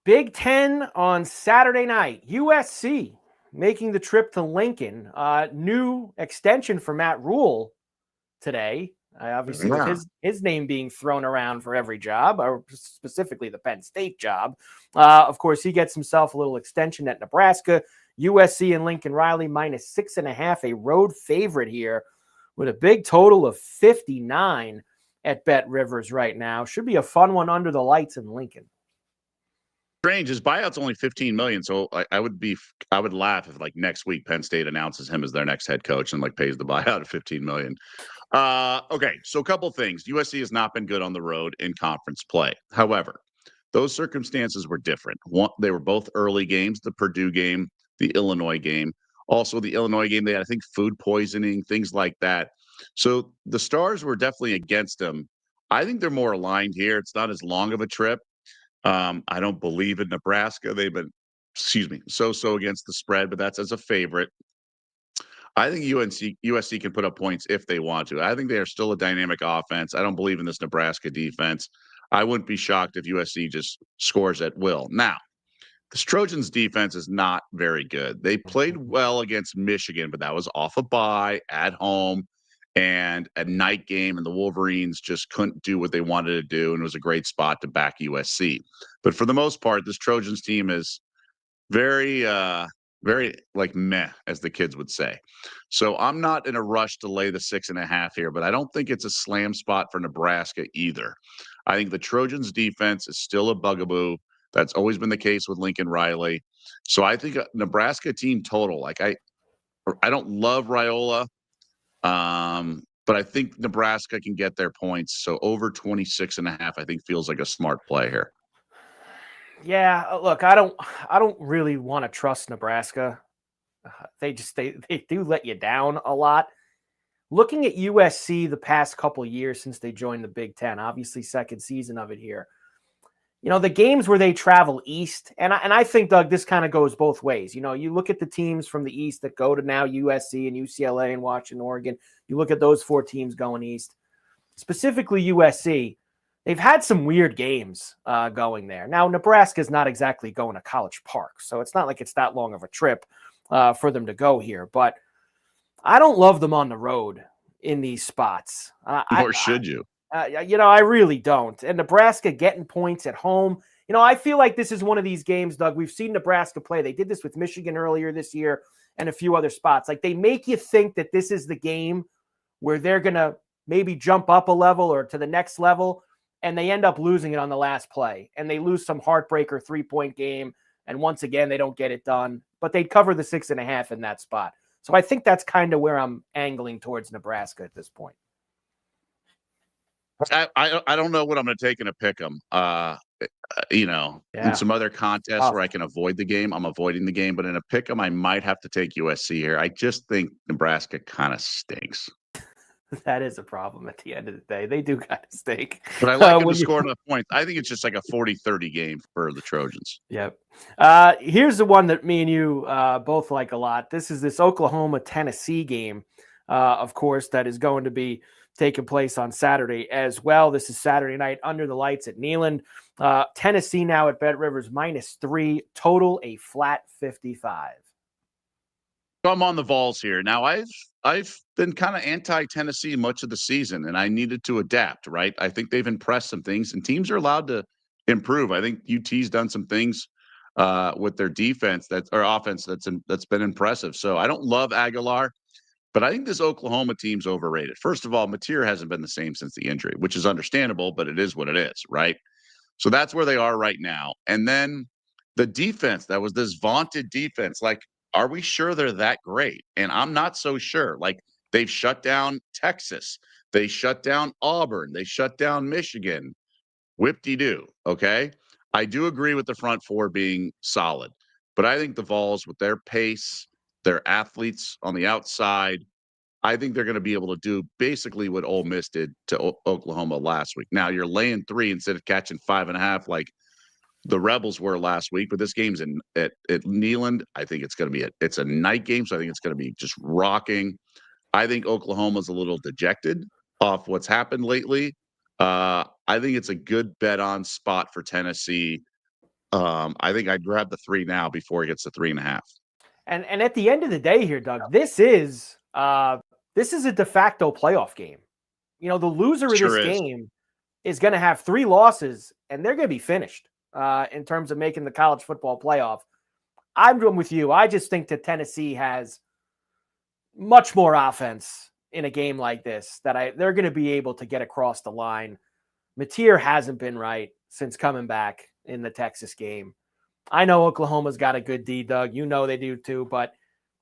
Big Ten on Saturday night. USC making the trip to Lincoln. New extension for Matt Rule today. Obviously, with his name being thrown around for every job, or specifically the Penn State job. Of course, he gets himself a little extension at Nebraska. USC and Lincoln Riley -6.5, a road favorite here with a big total of 59 at Bet Rivers right now. Should be a fun one under the lights in Lincoln. Strange. His buyout's only $15 million, so I would laugh if like next week Penn State announces him as their next head coach and like pays the buyout of $15 million. Okay, so a couple things. USC has not been good on the road in conference play. However, those circumstances were different. They were both early games: the Purdue game, the Illinois game. Also, the Illinois game, they had, I think, food poisoning, things like that. So the Stars were definitely against them. I think they're more aligned here. It's not as long of a trip. I don't believe in Nebraska. They've been, so against the spread, but that's as a favorite. I think USC can put up points if they want to. I think they are still a dynamic offense. I don't believe in this Nebraska defense. I wouldn't be shocked if USC just scores at will. Now, this Trojans defense is not very good. They played well against Michigan, but that was off a bye at home and a night game, and the Wolverines just couldn't do what they wanted to do, and it was a great spot to back USC. But for the most part, this Trojans team is very, very like meh, as the kids would say. So I'm not in a rush to lay the 6.5 here, but I don't think it's a slam spot for Nebraska either. I think the Trojans defense is still a bugaboo. That's always been the case with Lincoln Riley. So I think a Nebraska team total, like I don't love Raiola, but I think Nebraska can get their points. So over 26.5, I think feels like a smart play here. Yeah, look, I don't really want to trust Nebraska. They do let you down a lot. Looking at USC the past couple years since they joined the Big Ten, obviously second season of it here. You know, the games where they travel east, and I think, Doug, this kind of goes both ways. You know, you look at the teams from the east that go to now USC and UCLA and Washington, Oregon. You look at those 4 teams going east. Specifically USC, they've had some weird games going there. Now, Nebraska's not exactly going to College Park, so it's not like it's that long of a trip for them to go here. But I don't love them on the road in these spots. Or should you? I really don't. And Nebraska getting points at home. You know, I feel like this is one of these games, Doug. We've seen Nebraska play. They did this with Michigan earlier this year and a few other spots. Like, they make you think that this is the game where they're going to maybe jump up a level or to the next level, and they end up losing it on the last play. And they lose some heartbreaker 3-point game, and once again, they don't get it done. But they'd cover the 6.5 in that spot. So I think that's kind of where I'm angling towards Nebraska at this point. I don't know what I'm going to take in a pick 'em. In some other contests where I can avoid the game, I'm avoiding the game. But in a pick 'em, I might have to take USC here. I just think Nebraska kind of stinks. That is a problem at the end of the day. They do kind of stink. But I like them to score enough points. I think it's just like a 40-30 game for the Trojans. Yep. Here's the one that me and you both like a lot. This is this Oklahoma-Tennessee game, of course, that is going to be taking place on Saturday as well. This is Saturday night under the lights at Neyland. Tennessee now at Bet Rivers -3, total a flat 55. So I'm on the Vols here. Now, I've been kind of anti-Tennessee much of the season, and I needed to adapt, right? I think they've impressed some things, and teams are allowed to improve. I think UT's done some things with their defense offense that's been impressive. So I don't love Aguilar, but I think this Oklahoma team's overrated. First of all, Mateer hasn't been the same since the injury, which is understandable, but it is what it is, right? So that's where they are right now. And then the defense, that was this vaunted defense. Like, are we sure they're that great? And I'm not so sure. Like, they've shut down Texas. They shut down Auburn. They shut down Michigan. Whip-de-doo, okay? I do agree with the front four being solid, but I think the Vols, with their pace, their athletes on the outside, I think they're going to be able to do basically what Ole Miss did to Oklahoma last week. Now, you're laying 3 instead of catching 5.5 like the Rebels were last week, but this game's at Neyland. I think it's going to be it's a night game, so I think it's going to be just rocking. I think Oklahoma's a little dejected off what's happened lately. I think it's a good bet on spot for Tennessee. I think I'd grab the 3 now before he gets to 3.5. And at the end of the day here, Doug, this is a de facto playoff game. You know, the loser of this Sure is. game is going to have 3 losses, and they're going to be finished in terms of making the college football playoff. I'm with you. I just think that Tennessee has much more offense in a game like this that they're going to be able to get across the line. Mateer hasn't been right since coming back in the Texas game. I know Oklahoma's got a good D, Doug. You know they do too, but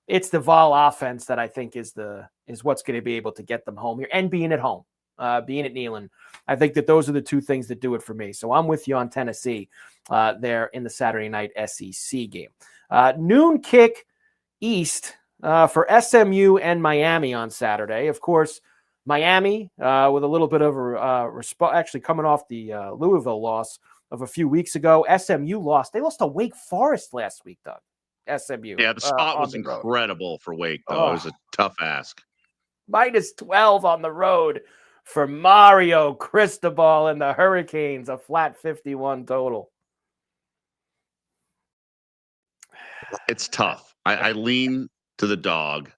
it's the Vol offense that I think is what's going to be able to get them home here, and being at home, being at Neyland. I think that those are the 2 things that do it for me. So I'm with you on Tennessee there in the Saturday night SEC game. Noon kick East for SMU and Miami on Saturday. Of course, Miami with a little bit of a actually coming off the Louisville loss of a few weeks ago. SMU lost. They lost to Wake Forest last week, Doug. SMU. Yeah, the spot was incredible for Wake, though. It was a tough ask. -12 on the road for Mario Cristobal and the Hurricanes, a flat 51 total. It's tough. I lean to the dog,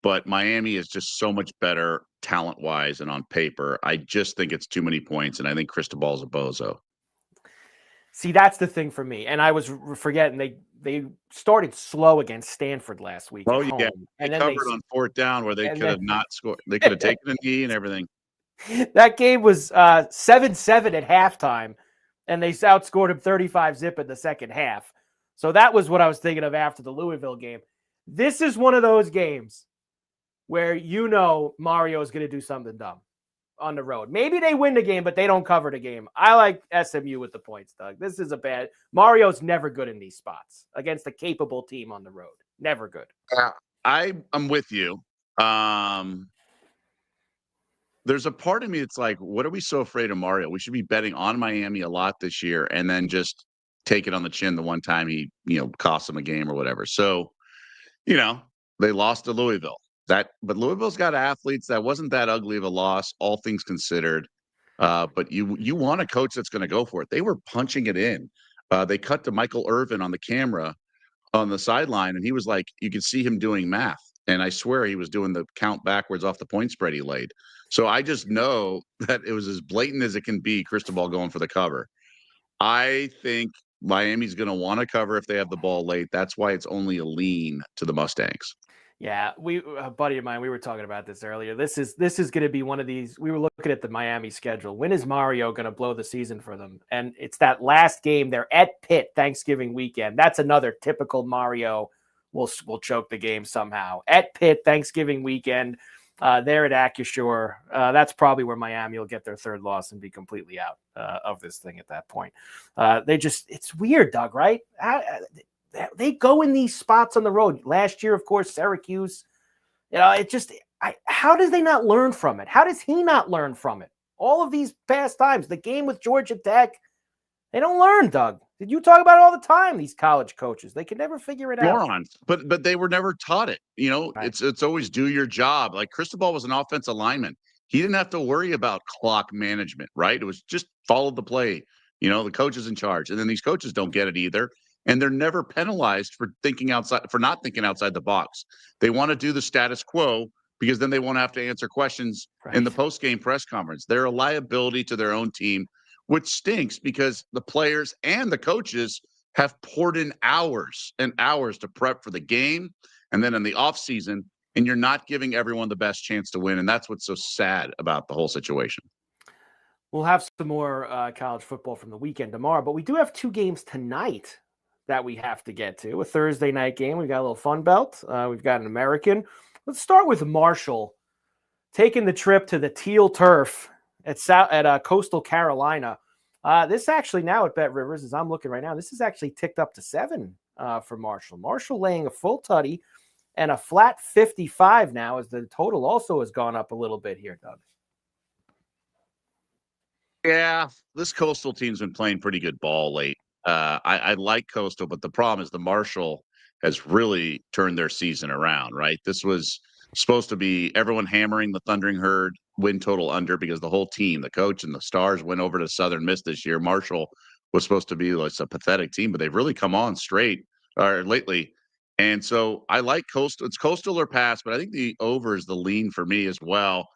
but Miami is just so much better talent-wise and on paper. I just think it's too many points, and I think Cristobal's a bozo. See, that's the thing for me. And I was forgetting they started slow against Stanford last week. Oh, at home. Yeah. And they then covered on 4th down where they could have not scored. They could have taken a knee and everything. That game was 7-7 at halftime, and they outscored them 35-0 in the second half. So that was what I was thinking of after the Louisville game. This is one of those games where Mario is going to do something dumb on the road. Maybe they win the game, but they don't cover the game. I like SMU with the points, Doug. This is Mario's never good in these spots against a capable team on the road. Never good. I'm with you. There's a part of me that's like, what are we so afraid of Mario? We should be betting on Miami a lot this year and then just take it on the chin the one time he, cost them a game or whatever. So, they lost to Louisville. But Louisville's got athletes. That wasn't that ugly of a loss, all things considered. But you want a coach that's going to go for it. They were punching it in. They cut to Michael Irvin on the camera on the sideline, and he was like, you could see him doing math. And I swear he was doing the count backwards off the point spread he laid. So I just know that it was as blatant as it can be, Cristobal going for the cover. I think Miami's going to want to cover if they have the ball late. That's why it's only a lean to the Mustangs. Yeah, a buddy of mine, we were talking about this earlier. This is going to be one of these. We were looking at the Miami schedule. When is Mario going to blow the season for them? And it's that last game. They're at Pitt Thanksgiving weekend. That's another typical Mario will choke the game somehow. At Pitt Thanksgiving weekend, they're at Acrisure. That's probably where Miami will get their 3rd loss and be completely out of this thing at that point. It's weird, Doug, right? They go in these spots on the road. Last year, of course, Syracuse. How does they not learn from it? How does he not learn from it? All of these past times, the game with Georgia Tech, they don't learn, Doug. Did you talk about it all the time? These college coaches, they can never figure it out. Morons, but they were never taught it. Right. It's always do your job. Like Cristobal was an offensive lineman. He didn't have to worry about clock management, right? It was just follow the play. The coach is in charge, and then these coaches don't get it either. And they're never penalized for not thinking outside the box. They want to do the status quo because then they won't have to answer questions in the post-game press conference. They're a liability to their own team, which stinks because the players and the coaches have poured in hours and hours to prep for the game and then in the offseason, and you're not giving everyone the best chance to win. And that's what's so sad about the whole situation. We'll have some more college football from the weekend tomorrow, but we do have 2 games tonight that we have to get to. A Thursday night game. We've got a little Fun Belt. We've got an American. Let's start with Marshall taking the trip to the Teal Turf at Coastal Carolina. This actually now at Bet Rivers, as I'm looking right now, this is actually ticked up to 7 for Marshall. Marshall laying a full tutty and a flat 55 now, as the total also has gone up a little bit here, Doug. Yeah, this Coastal team's been playing pretty good ball late. I like Coastal, but the problem is the Marshall has really turned their season around, right? This was supposed to be everyone hammering the Thundering Herd win total under because the whole team, the coach and the Stars, went over to Southern Miss this year. Marshall was supposed to be like a pathetic team, but they've really come on straight or lately. And so I like Coastal. It's Coastal or pass, but I think the over is the lean for me as well.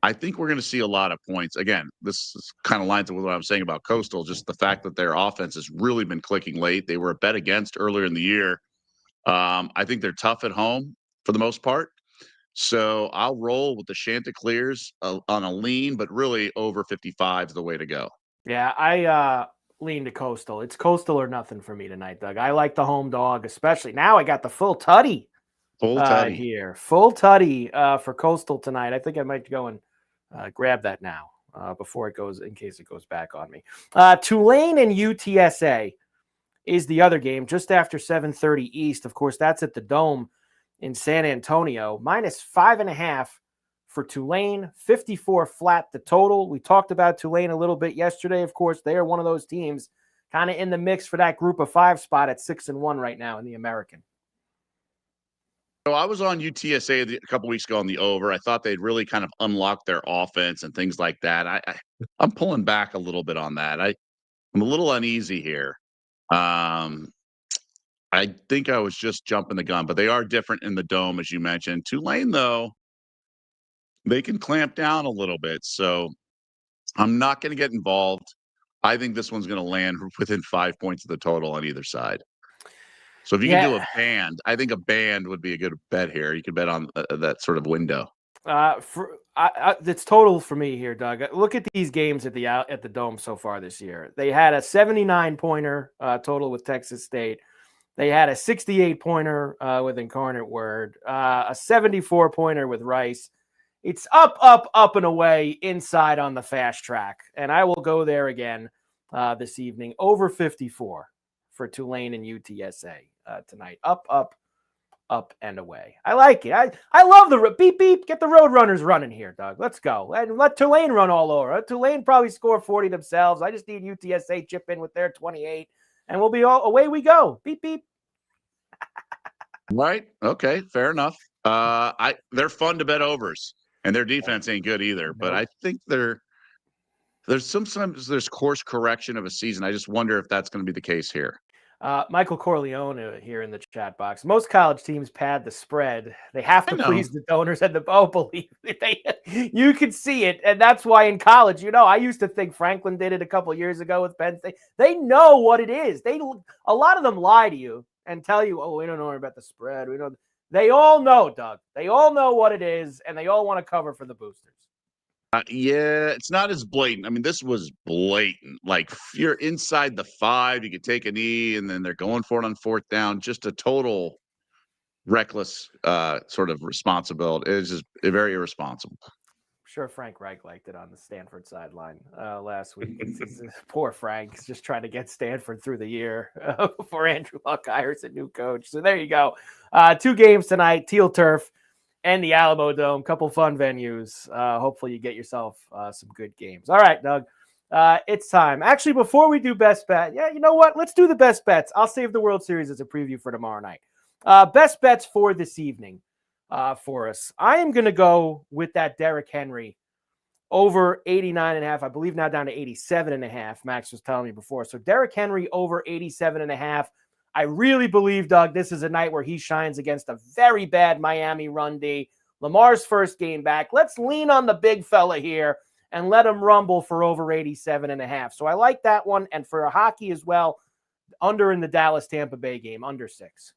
I think we're going to see a lot of points. Again, this is kind of lines up with what I'm saying about Coastal, just the fact that their offense has really been clicking late. They were a bet against earlier in the year. I think they're tough at home for the most part. So I'll roll with the Chanticleers on a lean, but really over 55 is the way to go. Yeah, I lean to Coastal. It's Coastal or nothing for me tonight, Doug. I like the home dog, especially now. I got the full tutty Full tutty. here, full tutty for Coastal tonight. I think I might go and grab that now before it goes, in case it goes back on me. Tulane and UTSA is the other game just after 7:30 East. Of course, that's at the Dome in San Antonio. -5.5 for Tulane, 54 flat the total. We talked about Tulane a little bit yesterday. Of course, they are one of those teams kind of in the mix for that group of 5 spot at 6-1 right now in the American. So I was on UTSA a couple weeks ago on the over. I thought they'd really kind of unlock their offense and things like that. I'm pulling back a little bit on that. I'm a little uneasy here. I think I was just jumping the gun, but they are different in the Dome, as you mentioned. Tulane, though, they can clamp down a little bit. So I'm not going to get involved. I think this one's going to land within 5 points of the total on either side. So if you can do a band, I think a band would be a good bet here. You could bet on that sort of window. It's total for me here, Doug. Look at these games at the Dome so far this year. They had a 79-pointer total with Texas State. They had a 68-pointer with Incarnate Word, a 74-pointer with Rice. It's up, up, up and away inside on the fast track. And I will go there again this evening. Over 54 for Tulane and UTSA tonight. Up, up, up and away. I like it. I love the beep, beep. Get the road runners running here, Doug. Let's go. And let Tulane run all over. Tulane probably score 40 themselves. I just need UTSA chip in with their 28. And we'll be all away we go. Beep, beep. Right. Okay. Fair enough. They're fun to bet overs, and their defense ain't good either. Nope. But I think there's sometimes there's course correction of a season. I just wonder if that's going to be the case here. Michael Corleone here in the chat box. Most college teams pad the spread. They have to please the donors and the believe you can see it, and that's why in college, I used to think Franklin did it a couple years ago with Penn State. They know what it is. A lot of them lie to you and tell you, "Oh, we don't know about the spread." We don't. They all know, Doug. They all know what it is, and they all want to cover for the boosters. Yeah, it's not as blatant. I mean, this was blatant. Like, if you're inside the 5, you could take a knee, and then they're going for it on 4th down. Just a total reckless sort of responsibility. It's just very irresponsible. Sure, Frank Reich liked it on the Stanford sideline last week. Poor Frank is just trying to get Stanford through the year before Andrew Luck hires a new coach. So there you go. 2 games tonight, Teal Turf and the Alamo Dome. Couple fun venues. Hopefully you get yourself some good games. All right, Doug. It's time. Actually, before we do best bet, you know what? Let's do the best bets. I'll save the World Series as a preview for tomorrow night. Best bets for this evening. For us. I am going to go with that Derrick Henry over 89.5. I believe now down to 87.5. Max was telling me before. So Derrick Henry over 87.5. I really believe, Doug, this is a night where he shines against a very bad Miami run D. Lamar's first game back. Let's lean on the big fella here and let him rumble for over 87.5. So I like that one. And for a hockey as well, under in the Dallas-Tampa Bay game, under 6.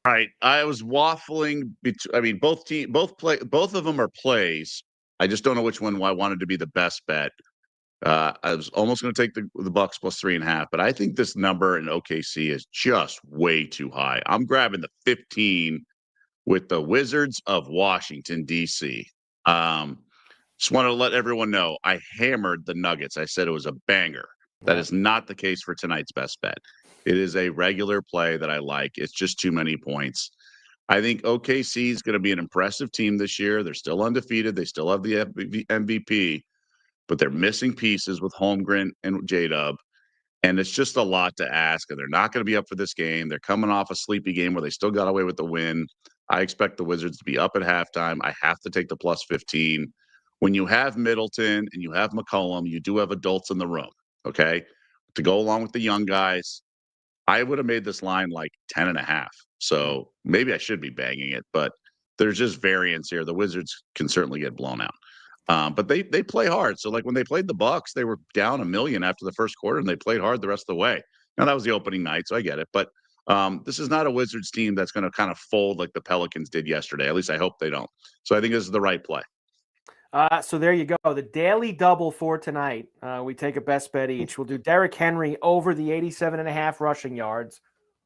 All right, I was waffling. I mean, both of them are plays. I just don't know which one I wanted to be the best bet. I was almost going to take the Bucks plus 3.5, but I think this number in OKC is just way too high. I'm grabbing the 15 with the Wizards of Washington D.C. Just want to let everyone know I hammered the Nuggets. I said it was a banger. That is not the case for tonight's best bet. It is a regular play that I like. It's just too many points. I think OKC is going to be an impressive team this year. They're still undefeated. They still have the MVP, but they're missing pieces with Holmgren and J-Dub. And it's just a lot to ask. And they're not going to be up for this game. They're coming off a sleepy game where they still got away with the win. I expect the Wizards to be up at halftime. I have to take the plus 15. When you have Middleton and you have McCollum, you do have adults in the room. Okay. to go along with the young guys. I would have made this line like 10.5. So maybe I should be banging it, but there's just variance here. The Wizards can certainly get blown out. But they play hard. So like when they played the Bucks, they were down 1 million after the first quarter, and they played hard the rest of the way. Now that was the opening night, so I get it. But this is not a Wizards team that's going to kind of fold like the Pelicans did yesterday. At least I hope they don't. So I think this is the right play. So there you go. The daily double for tonight. We take a best bet each. We'll do Derrick Henry over the 87.5 rushing yards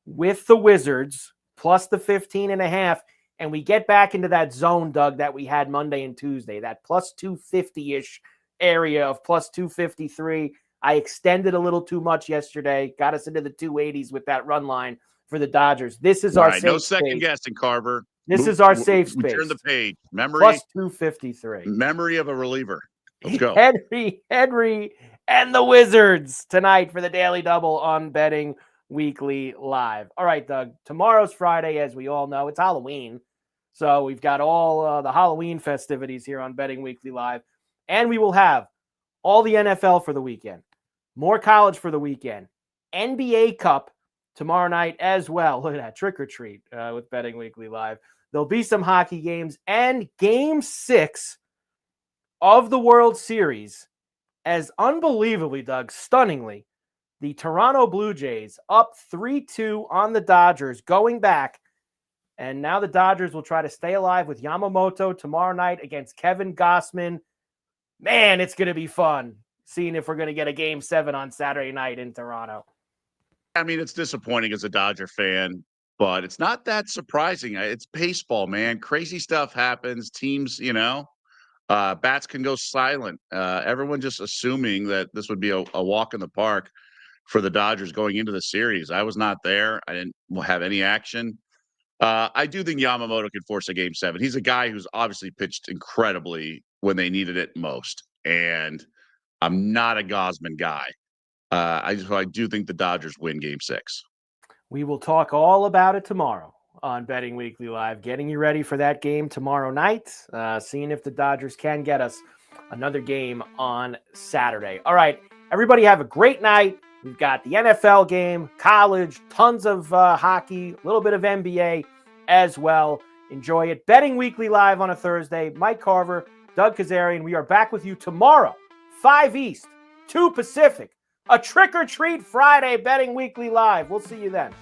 with the Wizards plus the 15.5. And we get back into that zone, Doug, that we had Monday and Tuesday, that plus 250-ish area of plus 253. I extended a little too much yesterday. Got us into the 280s with that run line for the Dodgers. This is our safe no second space. Guessing, Carver. This is our safe space. We turn the page. Memory plus 253. Memory of a reliever. Let's go. Henry, and the Wizards tonight for the Daily Double on Betting Weekly Live. All right, Doug. Tomorrow's Friday, as we all know. It's Halloween. So we've got all the Halloween festivities here on Betting Weekly Live. And we will have all the NFL for the weekend. More college for the weekend. NBA Cup tomorrow night as well. Look at that. Trick or treat with Betting Weekly Live. There'll be some hockey games and Game 6 of the World Series, as unbelievably, Doug, stunningly, the Toronto Blue Jays up 3-2 on the Dodgers going back. And now the Dodgers will try to stay alive with Yamamoto tomorrow night against Kevin Gausman. Man, it's going to be fun seeing if we're going to get a Game 7 on Saturday night in Toronto. I mean, it's disappointing as a Dodger fan, but it's not that surprising. It's baseball, man. Crazy stuff happens. Teams, bats can go silent. Everyone just assuming that this would be a walk in the park for the Dodgers going into the series. I was not there. I didn't have any action. I do think Yamamoto can force a Game 7. He's a guy who's obviously pitched incredibly when they needed it most. And I'm not a Gausman guy. I do think the Dodgers win Game 6. We will talk all about it tomorrow on Betting Weekly Live, getting you ready for that game tomorrow night, seeing if the Dodgers can get us another game on Saturday. All right, everybody have a great night. We've got the NFL game, college, tons of hockey, a little bit of NBA as well. Enjoy it. Betting Weekly Live on a Thursday. Mike Carver, Doug Kezirian. We are back with you tomorrow, 5 East, 2 Pacific. A trick-or-treat Friday Betting Weekly Live. We'll see you then.